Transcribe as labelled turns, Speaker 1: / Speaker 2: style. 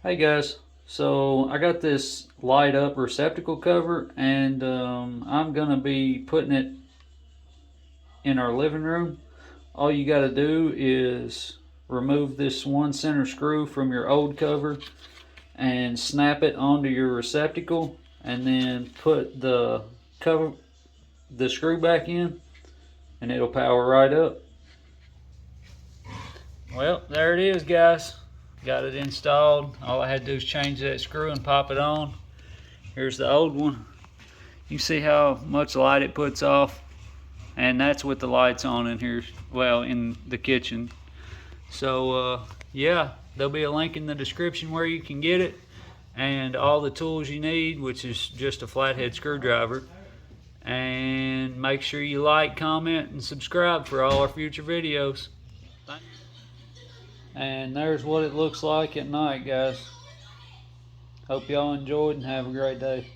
Speaker 1: Hey guys, so I got this light up receptacle cover and I'm gonna be putting it in our living room. All you gotta do is remove this one center screw from your old cover and snap it onto your receptacle and then put the screw back in and it'll power right up. Well, there it is, guys. Got it installed. All I had to do is change that screw and pop it on. Here's the old one. You see how much light it puts off, and that's with the lights on in here, well, in the kitchen. So yeah, there'll be a link in the description where you can get it and all the tools you need, which is just a flathead screwdriver. And make sure you like, comment, and subscribe for all our future videos. And there's what it looks like at night, guys. Hope y'all enjoyed and have a great day.